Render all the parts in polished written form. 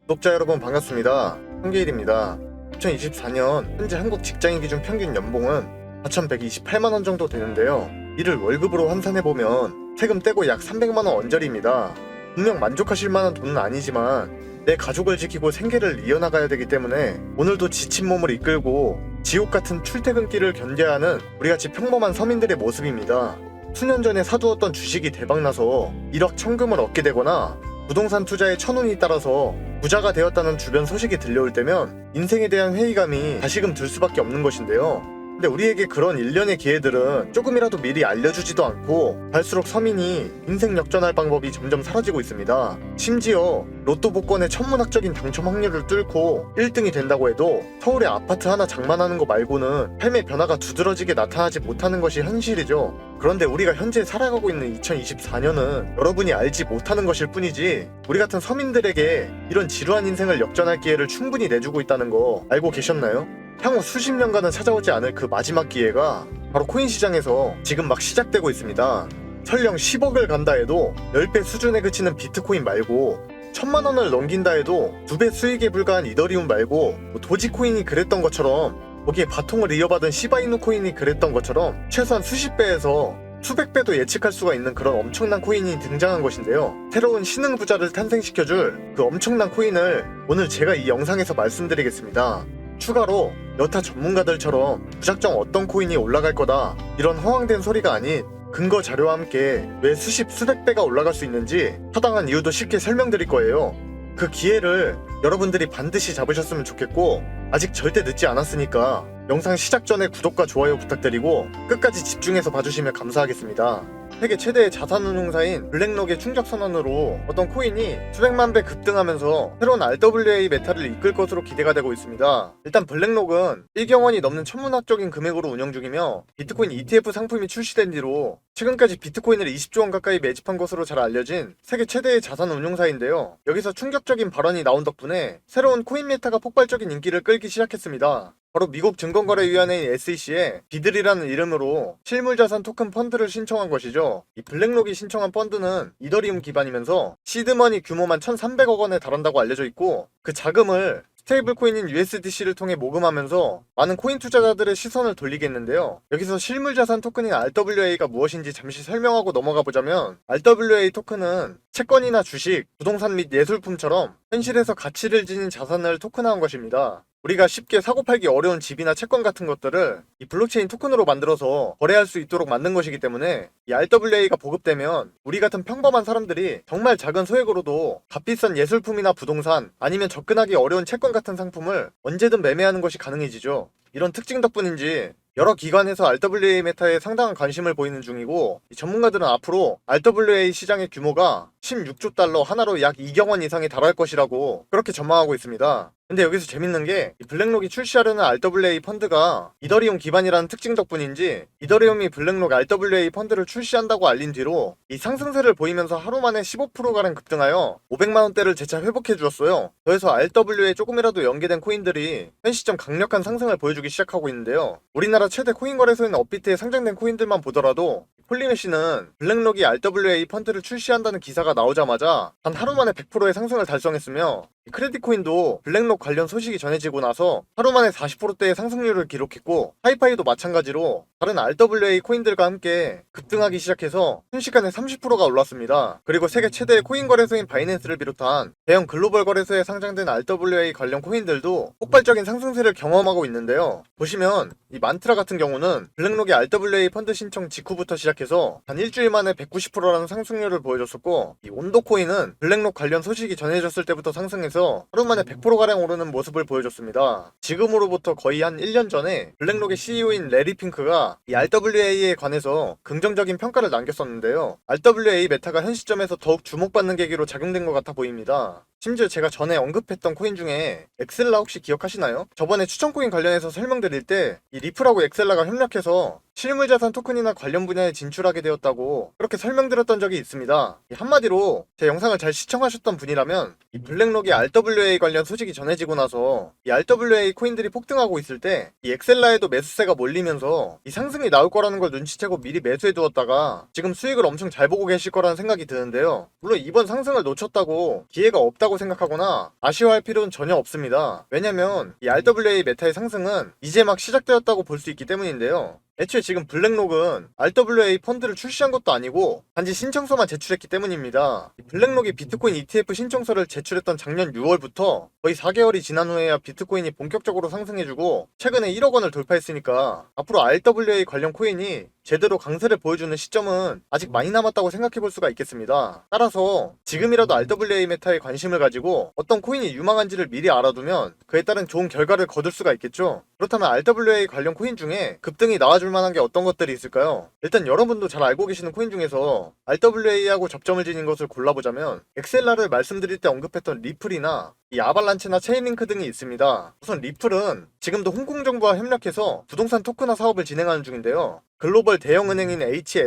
구독자 여러분 반갑습니다. 한계일입니다. 2024년 현재 한국 직장인 기준 평균 연봉은 4,128만원 정도 되는데요. 이를 월급으로 환산해보면 세금 떼고 약 300만원 언저리입니다. 분명 만족하실 만한 돈은 아니지만 내 가족을 지키고 생계를 이어나가야 되기 때문에 오늘도 지친 몸을 이끌고 지옥 같은 출퇴근길을 견뎌야 하는 우리같이 평범한 서민들의 모습입니다. 수년 전에 사두었던 주식이 대박나서 1억 천금을 얻게 되거나 부동산 투자에 천운이 따라서 부자가 되었다는 주변 소식이 들려올 때면 인생에 대한 회의감이 다시금 들 수밖에 없는 것인데요. 근데 우리에게 그런 일련의 기회들은 조금이라도 미리 알려주지도 않고 갈수록 서민이 인생 역전할 방법이 점점 사라지고 있습니다. 심지어 로또 복권의 천문학적인 당첨 확률을 뚫고 1등이 된다고 해도 서울에 아파트 하나 장만하는 거 말고는 삶의 변화가 두드러지게 나타나지 못하는 것이 현실이죠. 그런데 우리가 현재 살아가고 있는 2024년은 여러분이 알지 못하는 것일 뿐이지 우리 같은 서민들에게 이런 지루한 인생을 역전할 기회를 충분히 내주고 있다는 거 알고 계셨나요? 향후 수십 년간은 찾아오지 않을 그 마지막 기회가 바로 코인 시장에서 지금 막 시작되고 있습니다. 설령 10억을 간다 해도 10배 수준에 그치는 비트코인 말고 1000만원을 넘긴다 해도 2배 수익에 불과한 이더리움 말고 도지코인이 그랬던 것처럼 거기에 바통을 이어받은 시바이누 코인이 그랬던 것처럼 최소한 수십 배에서 수백 배도 예측할 수가 있는 그런 엄청난 코인이 등장한 것인데요. 새로운 신흥 부자를 탄생시켜줄 그 엄청난 코인을 오늘 제가 이 영상에서 말씀드리겠습니다. 추가로 여타 전문가들처럼 무작정 어떤 코인이 올라갈 거다 이런 허황된 소리가 아닌 근거 자료와 함께 왜 수십 수백 배가 올라갈 수 있는지 타당한 이유도 쉽게 설명드릴 거예요. 그 기회를 여러분들이 반드시 잡으셨으면 좋겠고 아직 절대 늦지 않았으니까 영상 시작 전에 구독과 좋아요 부탁드리고 끝까지 집중해서 봐주시면 감사하겠습니다. 세계 최대의 자산운용사인 블랙록의 충격 선언으로 어떤 코인이 수백만 배 급등하면서 새로운 RWA 메타를 이끌 것으로 기대가 되고 있습니다. 일단 블랙록은 1경 원이 넘는 천문학적인 금액으로 운영 중이며 비트코인 ETF 상품이 출시된 뒤로 최근까지 비트코인을 20조 원 가까이 매집한 것으로 잘 알려진 세계 최대의 자산운용사인데요. 여기서 충격적인 발언이 나온 덕분에 새로운 코인 메타가 폭발적인 인기를 끌기 시작했습니다. 바로 미국 증권거래위원회인 SEC에 비들이라는 이름으로 실물자산 토큰 펀드를 신청한 것이죠. 이 블랙록이 신청한 펀드는 이더리움 기반이면서 시드머니 규모만 1,300억 원에 달한다고 알려져 있고 그 자금을 스테이블 코인인 USDC를 통해 모금하면서 많은 코인 투자자들의 시선을 돌리겠는데요. 여기서 실물자산 토큰인 RWA가 무엇인지 잠시 설명하고 넘어가 보자면 RWA 토큰은 채권이나 주식, 부동산 및 예술품처럼 현실에서 가치를 지닌 자산을 토큰화한 것입니다. 우리가 쉽게 사고 팔기 어려운 집이나 채권 같은 것들을 이 블록체인 토큰으로 만들어서 거래할 수 있도록 만든 것이기 때문에 이 RWA가 보급되면 우리 같은 평범한 사람들이 정말 작은 소액으로도 값비싼 예술품이나 부동산 아니면 접근하기 어려운 채권 같은 상품을 언제든 매매하는 것이 가능해지죠. 이런 특징 덕분인지 여러 기관에서 RWA 메타에 상당한 관심을 보이는 중이고 전문가들은 앞으로 RWA 시장의 규모가 16조 달러 하나로 약 2경 원 이상에 달할 것이라고 그렇게 전망하고 있습니다. 근데 여기서 재밌는 게 블랙록이 출시하려는 RWA 펀드가 이더리움 기반이라는 특징 덕분인지 이더리움이 블랙록 RWA 펀드를 출시한다고 알린 뒤로 이 상승세를 보이면서 하루 만에 15%가량 급등하여 500만원대를 재차 회복해 주었어요. 더해서 RWA에 조금이라도 연계된 코인들이 현 시점 강력한 상승을 보여주기 시작하고 있는데요. 우리나라 최대 코인 거래소인 업비트에 상장된 코인들만 보더라도 폴리메시는 블랙록이 RWA 펀드를 출시한다는 기사가 나오자마자 단 하루 만에 100%의 상승을 달성했으며 크레딧코인도 블랙록 관련 소식이 전해지고 나서 하루 만에 40%대의 상승률을 기록했고 하이파이도 마찬가지로 다른 RWA 코인들과 함께 급등하기 시작해서 순식간에 30%가 올랐습니다. 그리고 세계 최대의 코인 거래소인 바이낸스를 비롯한 대형 글로벌 거래소에 상장된 RWA 관련 코인들도 폭발적인 상승세를 경험하고 있는데요. 보시면 이 만트라 같은 경우는 블랙록의 RWA 펀드 신청 직후부터 시작해서 단 일주일 만에 190%라는 상승률을 보여줬었고 이 온도코인은 블랙록 관련 소식이 전해졌을 때부터 상승해서 하루 만에 100%가량 오르는 모습을 보여줬습니다. 지금으로부터 거의 한 1년 전에 블랙록의 CEO인 레리 핑크가 이 RWA에 관해서 긍정적인 평가를 남겼었는데요. RWA 메타가 현 시점에서 더욱 주목받는 계기로 작용된 것 같아 보입니다. 심지어 제가 전에 언급했던 코인 중에 엑셀라 혹시 기억하시나요? 저번에 추천코인 관련해서 설명드릴 때 이 리플하고 엑셀라가 협력해서 실물자산 토큰이나 관련 분야에 진출하게 되었다고 그렇게 설명드렸던 적이 있습니다. 한마디로 제 영상을 잘 시청하셨던 분이라면 이 블랙록의 RWA 관련 소식이 전해지고 나서 이 RWA 코인들이 폭등하고 있을 때 이 엑셀라에도 매수세가 몰리면서 이 상승이 나올 거라는 걸 눈치채고 미리 매수해 두었다가 지금 수익을 엄청 잘 보고 계실 거라는 생각이 드는데요. 물론 이번 상승을 놓쳤다고 기회가 없다고 생각하거나 아쉬워할 필요는 전혀 없습니다. 왜냐면 이 RWA 메타의 상승은 이제 막 시작되었다고 볼 수 있기 때문인데요. 애초에 지금 블랙록은 RWA 펀드를 출시한 것도 아니고 단지 신청서만 제출했기 때문입니다. 블랙록이 비트코인 ETF 신청서를 제출했던 작년 6월부터 거의 4개월이 지난 후에야 비트코인이 본격적으로 상승해주고 최근에 1억 원을 돌파했으니까 앞으로 RWA 관련 코인이 제대로 강세를 보여주는 시점은 아직 많이 남았다고 생각해볼 수가 있겠습니다. 따라서 지금이라도 RWA 메타에 관심을 가지고 어떤 코인이 유망한지를 미리 알아두면 그에 따른 좋은 결과를 거둘 수가 있겠죠. 그렇다면 RWA 관련 코인 중에 급등이 나와줄 만한 게 어떤 것들이 있을까요? 일단 여러분도 잘 알고 계시는 코인 중에서 RWA하고 접점을 지닌 것을 골라보자면 엑셀라를 말씀드릴 때 언급했던 리플이나 이 아발란체나 체인링크 등이 있습니다. 우선 리플은 지금도 홍콩 정부와 협력해서 부동산 토큰화 사업을 진행하는 중인데요. 글로벌 대형은행인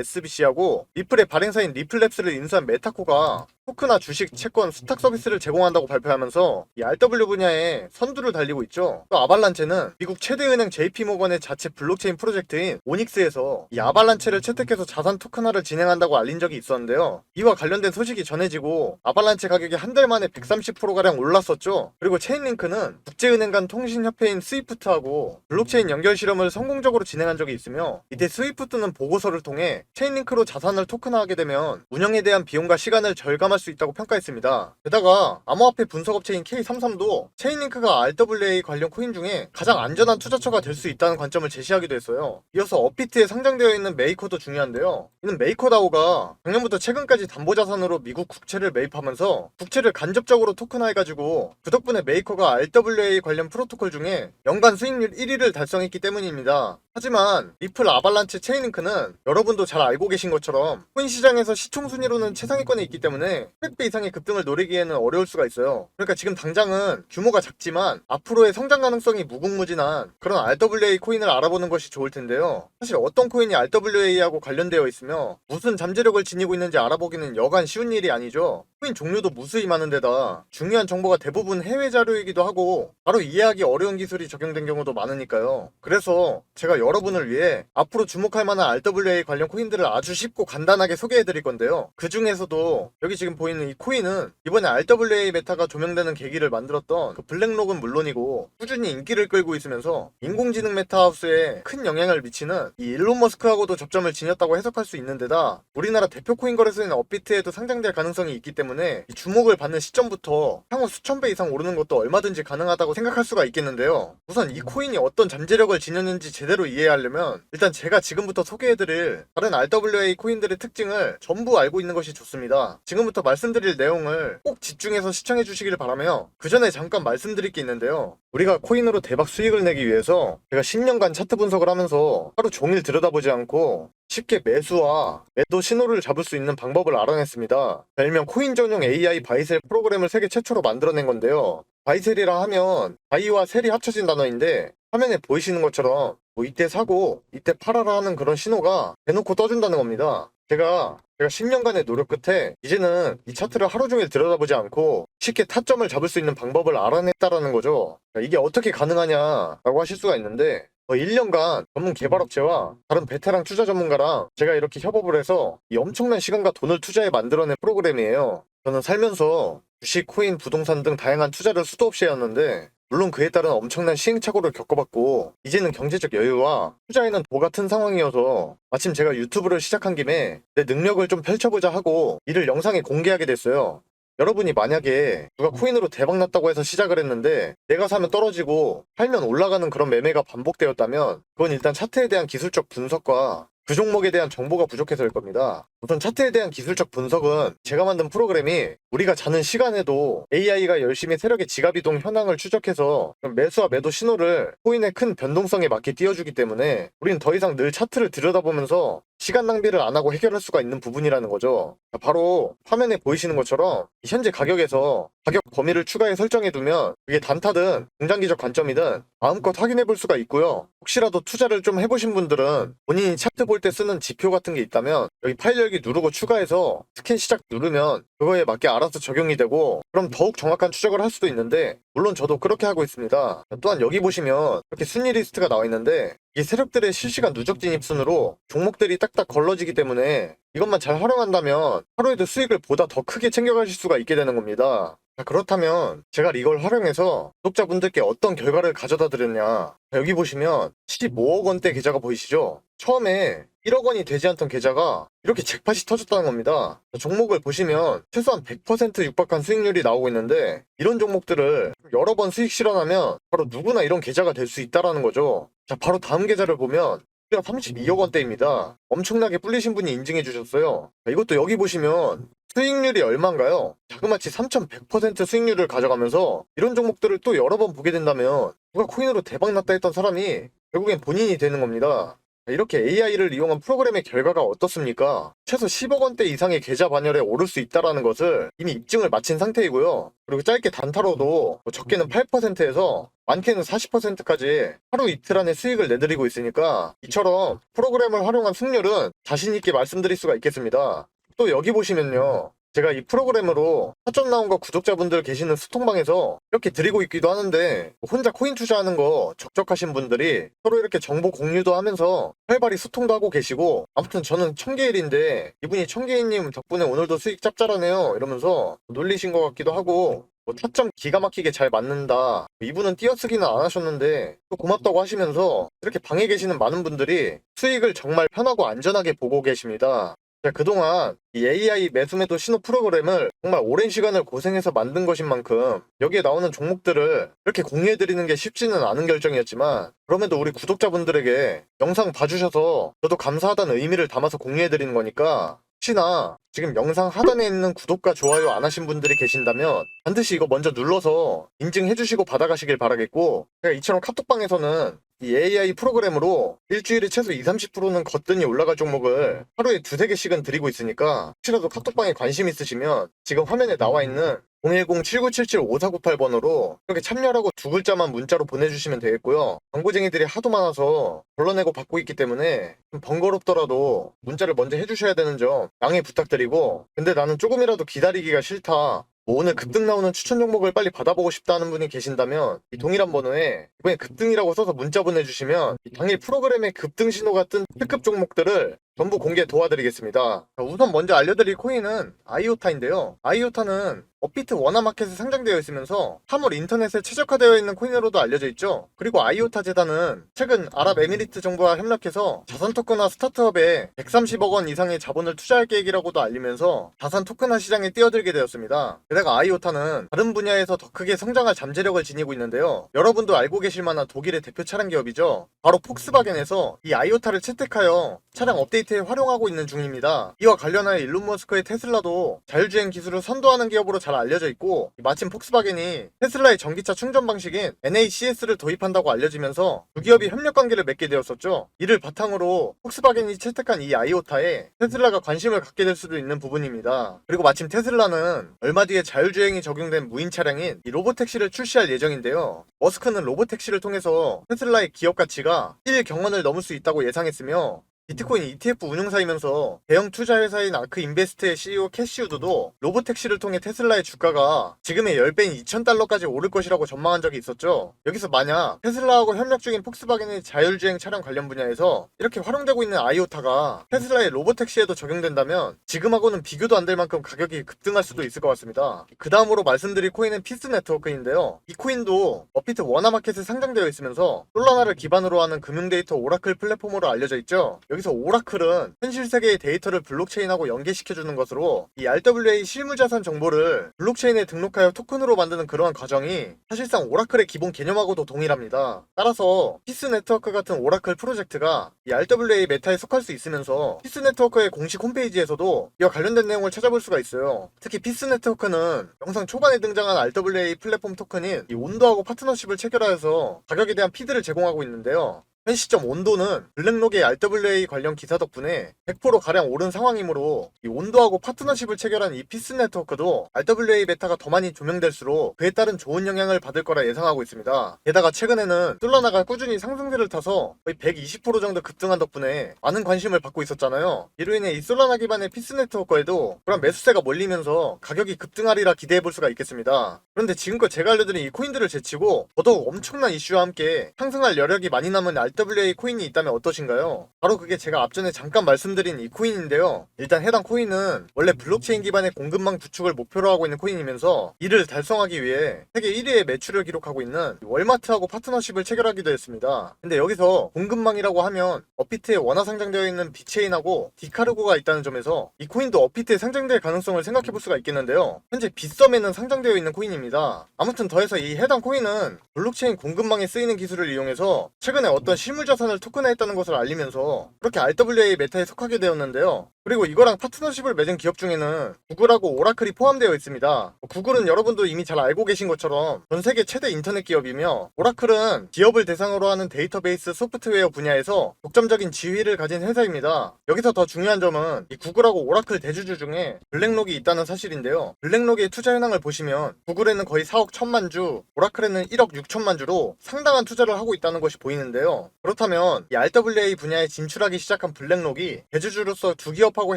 HSBC하고 리플의 발행사인 리플랩스를 인수한 메타코가 토크나 주식, 채권, 수탁 서비스를 제공한다고 발표하면서 이 RW 분야에 선두를 달리고 있죠. 또 아발란체는 미국 최대 은행 JP모건의 자체 블록체인 프로젝트인 오닉스에서 이 아발란체를 채택해서 자산 토큰화를 진행한다고 알린 적이 있었는데요. 이와 관련된 소식이 전해지고 아발란체 가격이 한 달 만에 130%가량 올랐었죠. 그리고 체인링크는 국제은행 간 통신협회인 스위프트하고 블록체인 연결 실험을 성공적으로 진행한 적이 있으며 이때 스위프트는 보고서를 통해 체인링크로 자산을 토큰화하게 되면 운영에 대한 비용과 시간을 절감할 수 있다고 평가했습니다. 게다가 암호화폐 분석업체인 K33도 체인링크가 RWA 관련 코인 중에 가장 안전한 투자처가 될 수 있다는 관점을 제시하기도 했어요. 이어서 업비트에 상장되어 있는 메이커도 중요한데요. 이는 메이커다오가 작년부터 최근까지 담보자산으로 미국 국채를 매입하면서 국채를 간접적으로 토큰화해가지고 그 덕분에 메이커가 RWA 관련 프로토콜 중에 연간 수익률 1위를 달성했기 때문입니다. 하지만 리플, 아발란체, 체인링크는 여러분도 잘 알고 계신 것처럼 코인 시장에서 시총순위로는 최상위권에 있기 때문에 100배 이상의 급등을 노리기에는 어려울 수가 있어요. 그러니까 지금 당장은 규모가 작지만 앞으로의 성장 가능성이 무궁무진한 그런 RWA 코인을 알아보는 것이 좋을 텐데요. 사실 어떤 코인이 RWA하고 관련되어 있으며 무슨 잠재력을 지니고 있는지 알아보기는 여간 쉬운 일이 아니죠. 코인 종류도 무수히 많은데다 중요한 정보가 대부분 해외 자료이기도 하고 바로 이해하기 어려운 기술이 적용된 경우도 많으니까요. 그래서 제가 여러분을 위해 앞으로 주목할 만한 RWA 관련 코인들을 아주 쉽고 간단하게 소개해드릴 건데요. 그 중에서도 여기 지금 보이는 이 코인은 이번에 RWA 메타가 조명되는 계기를 만들었던 그 블랙록은 물론이고 꾸준히 인기를 끌고 있으면서 인공지능 메타하우스에 큰 영향을 미치는 이 일론 머스크하고도 접점을 지녔다고 해석할 수 있는데다 우리나라 대표 코인 거래소인 업비트에도 상장될 가능성이 있기 때문에 이 주목을 받는 시점부터 향후 수천 배 이상 오르는 것도 얼마든지 가능하다고 생각할 수가 있겠는데요. 우선 이 코인이 어떤 잠재력을 지녔는지 제대로 이해하려면 일단 제가 지금부터 소개해드릴 다른 RWA 코인들의 특징을 전부 알고 있는 것이 좋습니다. 지금부터 말씀드릴 내용을 꼭 집중해서 시청해 주시길 바라며 그 전에 잠깐 말씀드릴 게 있는데요. 우리가 코인으로 대박 수익을 내기 위해서 제가 10년간 차트 분석을 하면서 하루 종일 들여다보지 않고 쉽게 매수와 매도 신호를 잡을 수 있는 방법을 알아냈습니다. 별명 코인 전용 AI 바이셀 프로그램을 세계 최초로 만들어낸 건데요. 바이셀이라 하면 바이와 셀이 합쳐진 단어인데 화면에 보이시는 것처럼 뭐 이때 사고 이때 팔아라 하는 그런 신호가 대놓고 떠준다는 겁니다. 제가 10년간의 노력 끝에 이제는 이 차트를 하루 종일 들여다보지 않고 쉽게 타점을 잡을 수 있는 방법을 알아냈다라는 거죠. 이게 어떻게 가능하냐라고 하실 수가 있는데 1년간 전문 개발업체와 다른 베테랑 투자 전문가랑 제가 이렇게 협업을 해서 이 엄청난 시간과 돈을 투자해 만들어낸 프로그램이에요. 저는 살면서 주식, 코인, 부동산 등 다양한 투자를 수도 없이 해왔는데 물론 그에 따른 엄청난 시행착오를 겪어봤고 이제는 경제적 여유와 투자에는 도 같은 상황이어서 마침 제가 유튜브를 시작한 김에 내 능력을 좀 펼쳐보자 하고 이를 영상에 공개하게 됐어요. 여러분이 만약에 누가 코인으로 대박났다고 해서 시작을 했는데 내가 사면 떨어지고 팔면 올라가는 그런 매매가 반복되었다면 그건 일단 차트에 대한 기술적 분석과 그 종목에 대한 정보가 부족해서일 겁니다. 우선 차트에 대한 기술적 분석은 제가 만든 프로그램이 우리가 자는 시간에도 AI가 열심히 세력의 지갑이동 현황을 추적해서 매수와 매도 신호를 코인의 큰 변동성에 맞게 띄워주기 때문에 우리는 더 이상 늘 차트를 들여다보면서 시간 낭비를 안 하고 해결할 수가 있는 부분이라는 거죠. 바로 화면에 보이시는 것처럼 현재 가격에서 가격 범위를 추가해 설정해두면 이게 단타든 중장기적 관점이든 마음껏 확인해 볼 수가 있고요. 혹시라도 투자를 좀 해보신 분들은 본인이 차트 볼 때 쓰는 지표 같은 게 있다면 여기 파일 열기 누르고 추가해서 스캔 시작 누르면 그거에 맞게 알아서 적용이 되고 그럼 더욱 정확한 추적을 할 수도 있는데 물론 저도 그렇게 하고 있습니다. 또한 여기 보시면 이렇게 순위 리스트가 나와 있는데 이 세력들의 실시간 누적 진입 순으로 종목들이 딱딱 걸러지기 때문에 이것만 잘 활용한다면 하루에도 수익을 보다 더 크게 챙겨가실 수가 있게 되는 겁니다. 자, 그렇다면 제가 이걸 활용해서 구독자분들께 어떤 결과를 가져다 드렸냐. 여기 보시면 15억 원대 계좌가 보이시죠? 처음에 1억 원이 되지 않던 계좌가 이렇게 잭팟이 터졌다는 겁니다. 종목을 보시면 최소한 100% 육박한 수익률이 나오고 있는데 이런 종목들을 여러 번 수익 실현하면 바로 누구나 이런 계좌가 될 수 있다는 거죠. 자, 바로 다음 계좌를 보면 32억 원대입니다. 엄청나게 불리신 분이 인증해 주셨어요. 자, 이것도 여기 보시면 수익률이 얼마인가요? 자그마치 3100% 수익률을 가져가면서 이런 종목들을 또 여러 번 보게 된다면 누가 코인으로 대박 났다 했던 사람이 결국엔 본인이 되는 겁니다. 이렇게 AI를 이용한 프로그램의 결과가 어떻습니까? 최소 10억 원대 이상의 계좌 반열에 오를 수 있다는 것을 이미 입증을 마친 상태이고요. 그리고 짧게 단타로도 적게는 8%에서 많게는 40%까지 하루 이틀 안에 수익을 내드리고 있으니까 이처럼 프로그램을 활용한 승률은 자신있게 말씀드릴 수가 있겠습니다. 또 여기 보시면요. 제가 이 프로그램으로 사전 나온 거 구독자분들 계시는 스톡방에서 이렇게 드리고 있기도 하는데 혼자 코인 투자하는 거 적적하신 분들이 서로 이렇게 정보 공유도 하면서 활발히 소통도 하고 계시고 아무튼 저는 청개일인데 이분이 청개일님 덕분에 오늘도 수익 짭짤하네요 이러면서 놀리신 것 같기도 하고 타점 기가 막히게 잘 맞는다. 이분은 띄어쓰기는 안 하셨는데 또 고맙다고 하시면서 이렇게 방에 계시는 많은 분들이 수익을 정말 편하고 안전하게 보고 계십니다. 그동안 이 AI 매수매도 신호 프로그램을 정말 오랜 시간을 고생해서 만든 것인 만큼 여기에 나오는 종목들을 이렇게 공유해드리는 게 쉽지는 않은 결정이었지만 그럼에도 우리 구독자분들에게 영상 봐주셔서 저도 감사하다는 의미를 담아서 공유해드리는 거니까 혹시나 지금 영상 하단에 있는 구독과 좋아요 안 하신 분들이 계신다면 반드시 이거 먼저 눌러서 인증해주시고 받아가시길 바라겠고 제가 이처럼 카톡방에서는 이 AI 프로그램으로 일주일에 최소 20-30%는 거뜬히 올라갈 종목을 하루에 2-3개씩은 드리고 있으니까 혹시라도 카톡방에 관심 있으시면 지금 화면에 나와 있는 010-7977-5498번으로 이렇게 참여라고 두 글자만 문자로 보내주시면 되겠고요. 광고쟁이들이 하도 많아서 걸러내고 받고 있기 때문에 좀 번거롭더라도 문자를 먼저 해주셔야 되는 점 양해 부탁드리고 근데 나는 조금이라도 기다리기가 싫다. 오늘 급등 나오는 추천 종목을 빨리 받아보고 싶다는 분이 계신다면 이 동일한 번호에 이번에 급등이라고 써서 문자 보내주시면 당일 프로그램의 급등 신호가 뜬 특급 종목들을 전부 공개 도와드리겠습니다. 우선 먼저 알려드릴 코인은 아이오타인데요. 아이오타는 업비트 원화마켓에 상장되어 있으면서 화물 인터넷에 최적화되어 있는 코인으로도 알려져 있죠. 그리고 아이오타 재단은 최근 아랍에미리트 정부와 협력해서 자산 토큰화 스타트업에 130억 원 이상의 자본을 투자할 계획이라고도 알리면서 자산 토큰화 시장에 뛰어들게 되었습니다. 게다가 아이오타는 다른 분야에서 더 크게 성장할 잠재력을 지니고 있는데요. 여러분도 알고 계실 만한 독일의 대표 차량 기업이죠. 바로 폭스바겐에서 이 아이오타를 채택하여 차량 업데이트에 활용하고 있는 중입니다. 이와 관련하여 일론 머스크의 테슬라도 자율주행 기술을 선도하는 기업으로 잘 알려져 있고 마침 폭스바겐이 테슬라의 전기차 충전 방식인 NACS를 도입한다고 알려지면서 두 기업이 협력 관계를 맺게 되었었죠. 이를 바탕으로 폭스바겐이 채택한 이 아이오타에 테슬라가 관심을 갖게 될 수도 있는 부분입니다. 그리고 마침 테슬라는 얼마 뒤에 자율주행이 적용된 무인 차량인 이 로보택시를 출시할 예정인데요. 머스크는 로보택시를 통해서 테슬라의 기업 가치가 1경원을 넘을 수 있다고 예상했으며 비트코인 ETF 운용사이면서 대형 투자회사인 아크인베스트의 CEO 캐시 우드도 로보택시를 통해 테슬라의 주가가 지금의 10배인 2,000달러까지 오를 것이라고 전망한 적이 있었죠. 여기서 만약 테슬라하고 협력 중인 폭스바겐의 자율주행 차량 관련 분야에서 이렇게 활용되고 있는 아이오타가 테슬라의 로보택시에도 적용된다면 지금하고는 비교도 안 될 만큼 가격이 급등할 수도 있을 것 같습니다. 그 다음으로 말씀드릴 코인은 피스 네트워크인데요. 이 코인도 업비트 원화마켓에 상장되어 있으면서 솔라나를 기반으로 하는 금융데이터 오라클 플랫폼으로 알려져 있죠. 여기서 오라클은 현실 세계의 데이터를 블록체인하고 연계시켜주는 것으로 이 RWA 실무자산 정보를 블록체인에 등록하여 토큰으로 만드는 그러한 과정이 사실상 오라클의 기본 개념하고도 동일합니다. 따라서 피스 네트워크 같은 오라클 프로젝트가 이 RWA 메타에 속할 수 있으면서 피스 네트워크의 공식 홈페이지에서도 이와 관련된 내용을 찾아볼 수가 있어요. 특히 피스 네트워크는 영상 초반에 등장한 RWA 플랫폼 토큰인 이 온도하고 파트너십을 체결하여서 가격에 대한 피드를 제공하고 있는데요. 현 시점 온도는 블랙록의 RWA 관련 기사 덕분에 100% 가량 오른 상황이므로 이 온도하고 파트너십을 체결한 이 피스 네트워크도 RWA 메타가 더 많이 조명될수록 그에 따른 좋은 영향을 받을 거라 예상하고 있습니다. 게다가 최근에는 솔라나가 꾸준히 상승세를 타서 거의 120% 정도 급등한 덕분에 많은 관심을 받고 있었잖아요. 이로 인해 이 솔라나 기반의 피스 네트워크에도 그런 매수세가 몰리면서 가격이 급등하리라 기대해볼 수가 있겠습니다. 그런데 지금껏 제가 알려드린 이 코인들을 제치고 더더욱 엄청난 이슈와 함께 상승할 여력이 많이 남은 RWA 코인이 있다면 어떠신가요? 바로 그게 제가 앞전에 잠깐 말씀드린 이 코인인데요. 일단 해당 코인은 원래 블록체인 기반의 공급망 구축을 목표로 하고 있는 코인이면서 이를 달성하기 위해 세계 1위의 매출을 기록하고 있는 월마트하고 파트너십을 체결하기도 했습니다. 근데 여기서 공급망이라고 하면 업비트에 원화 상장되어 있는 비체인하고 디카르고가 있다는 점에서 이 코인도 업비트에 상장될 가능성을 생각해볼 수가 있겠는데요. 현재 빗썸에는 상장되어 있는 코인입니다. 아무튼 더해서 이 해당 코인은 블록체인 공급망에 쓰이는 기술을 이용해서 최근에 어떤 실물자산을 토큰화했다는 것을 알리면서 그렇게 RWA 메타에 속하게 되었는데요. 그리고 이거랑 파트너십을 맺은 기업 중에는 구글하고 오라클이 포함되어 있습니다. 구글은 여러분도 이미 잘 알고 계신 것처럼 전 세계 최대 인터넷 기업이며 오라클은 기업을 대상으로 하는 데이터베이스 소프트웨어 분야에서 독점적인 지위를 가진 회사입니다. 여기서 더 중요한 점은 이 구글하고 오라클 대주주 중에 블랙록이 있다는 사실인데요. 블랙록의 투자 현황을 보시면 구글에는 거의 4억 1천만 주, 오라클에는 1억 6천만 주로 상당한 투자를 하고 있다는 것이 보이는데요. 그렇다면 이 RWA 분야에 진출하기 시작한 블랙록이 대주주로서 두 기업하고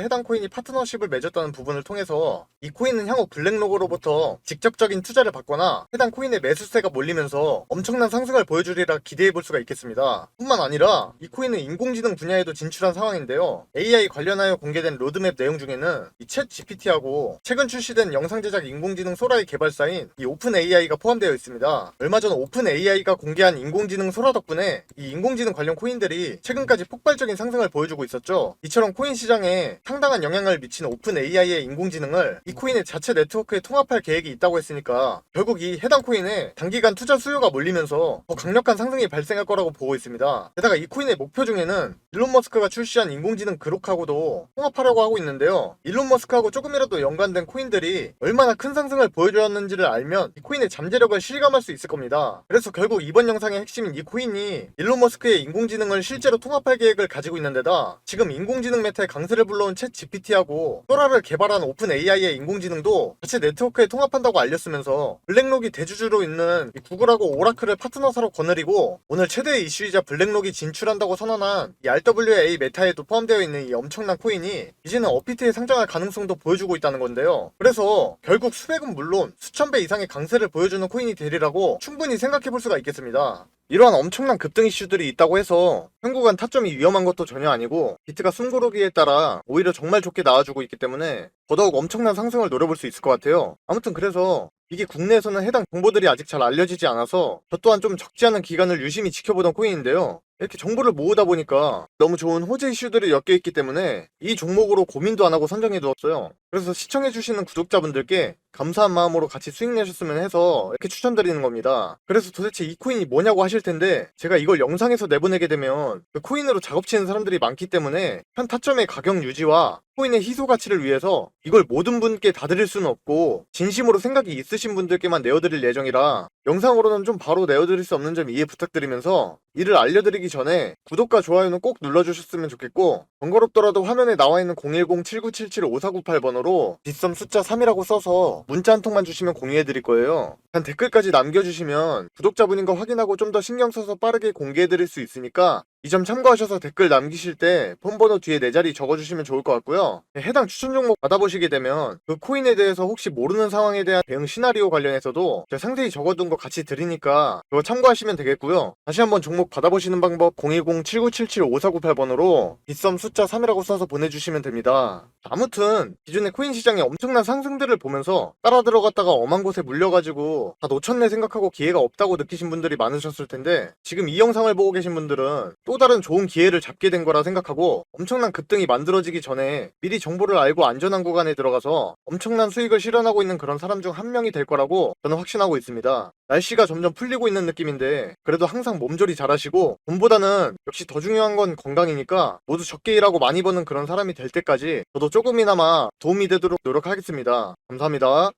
해당 코인이 파트너십을 맺었다는 부분을 통해서 이 코인은 향후 블랙록으로부터 직접적인 투자를 받거나 해당 코인의 매수세가 몰리면서 엄청난 상승을 보여주리라 기대해볼 수가 있겠습니다. 뿐만 아니라 이 코인은 인공지능 분야에도 진출한 상황인데요. AI 관련하여 공개된 로드맵 내용 중에는 이 챗 GPT하고 최근 출시된 영상 제작 인공지능 소라의 개발사인 이 오픈 AI가 포함되어 있습니다. 얼마 전 오픈 AI가 공개한 인공지능 소라 덕분에 이 인공지능 관련 코인들이 최근까지 폭발적인 상승을 보여주고 있었죠. 이처럼 코인 시장에 상당한 영향을 미친 오픈 AI의 인공지능을 이 코인의 자체 네트워크에 통합할 계획이 있다고 했으니까 결국 이 해당 코인에 단기간 투자 수요가 몰리면서 더 강력한 상승이 발생할 거라고 보고 있습니다. 게다가 이 코인의 목표 중에는 일론 머스크가 출시한 인공지능 그록하고도 통합하려고 하고 있는데요. 일론 머스크하고 조금이라도 연관된 코인들이 얼마나 큰 상승을 보여주었는지를 알면 이 코인의 잠재력을 실감할 수 있을 겁니다. 그래서 결국 이번 영상의 핵심인 이 코인이 일론 머스크의 인공지능을 실제로 통합할 계획을 가지고 있는 데다 지금 인공지능 메타의 강세를 불러온 챗 GPT하고 소라를 개발한 오픈 AI의 인공지능도 자체 네트워크에 통합한다고 알렸으면서 블랙록이 대주주로 있는 이 구글하고 오라클을 파트너사로 거느리고 오늘 최대의 이슈이자 블랙록이 진출한다고 선언한 이 RWA 메타에도 포함되어 있는 이 엄청난 코인이 이제는 업비트에 상장할 가능성도 보여주고 있다는 건데요. 그래서 결국 수백은 물론 수천 배 이상의 강세를 보여주는 코인이 되리라고 충분히 생각해볼 수가 있겠습니다. 이러한 엄청난 급등 이슈들이 있다고 해서 한국은 타점이 위험한 것도 전혀 아니고 비트가 숨고르기에 따라 오히려 정말 좋게 나와주고 있기 때문에 더더욱 엄청난 상승을 노려볼 수 있을 것 같아요. 아무튼 그래서 이게 국내에서는 해당 정보들이 아직 잘 알려지지 않아서 저 또한 좀 적지 않은 기간을 유심히 지켜보던 코인인데요. 이렇게 정보를 모으다 보니까 너무 좋은 호재 이슈들이 엮여있기 때문에 이 종목으로 고민도 안 하고 선정해두었어요. 그래서 시청해주시는 구독자분들께 감사한 마음으로 같이 수익 내셨으면 해서 이렇게 추천드리는 겁니다. 그래서 도대체 이 코인이 뭐냐고 하실 텐데 제가 이걸 영상에서 내보내게 되면 그 코인으로 작업치는 사람들이 많기 때문에 현 타점의 가격 유지와 코인의 희소 가치를 위해서 이걸 모든 분께 다 드릴 수는 없고 진심으로 생각이 있으신 분들께만 내어드릴 예정이라 영상으로는 좀 바로 내어드릴 수 없는 점 이해 부탁드리면서 이를 알려드리기 전에 구독과 좋아요는 꼭 눌러주셨으면 좋겠고 번거롭더라도 화면에 나와있는 010-7977-5498번호로 빗썸 숫자 3이라고 써서 문자 한 통만 주시면 공유해드릴 거예요. 단 댓글까지 남겨주시면 구독자분인 거 확인하고 좀 더 신경 써서 빠르게 공개해드릴 수 있으니까 이 점 참고하셔서 댓글 남기실 때 폰번호 뒤에 내 자리 적어주시면 좋을 것 같고요. 해당 추천 종목 받아보시게 되면 그 코인에 대해서 혹시 모르는 상황에 대한 대응 시나리오 관련해서도 제가 상세히 적어둔 거 같이 드리니까 그거 참고하시면 되겠고요. 다시 한번 종목 받아보시는 방법 010-7977-5498번호로 빗썸 숫자 3이라고 써서 보내주시면 됩니다. 아무튼 기존의 코인 시장의 엄청난 상승들을 보면서 따라 들어갔다가 엄한 곳에 물려가지고 다 놓쳤네 생각하고 기회가 없다고 느끼신 분들이 많으셨을 텐데 지금 이 영상을 보고 계신 분들은 또 또 다른 좋은 기회를 잡게 된 거라 생각하고 엄청난 급등이 만들어지기 전에 미리 정보를 알고 안전한 구간에 들어가서 엄청난 수익을 실현하고 있는 그런 사람 중 한 명이 될 거라고 저는 확신하고 있습니다. 날씨가 점점 풀리고 있는 느낌인데 그래도 항상 몸조리 잘하시고 돈보다는 역시 더 중요한 건 건강이니까 모두 적게 일하고 많이 버는 그런 사람이 될 때까지 저도 조금이나마 도움이 되도록 노력하겠습니다. 감사합니다.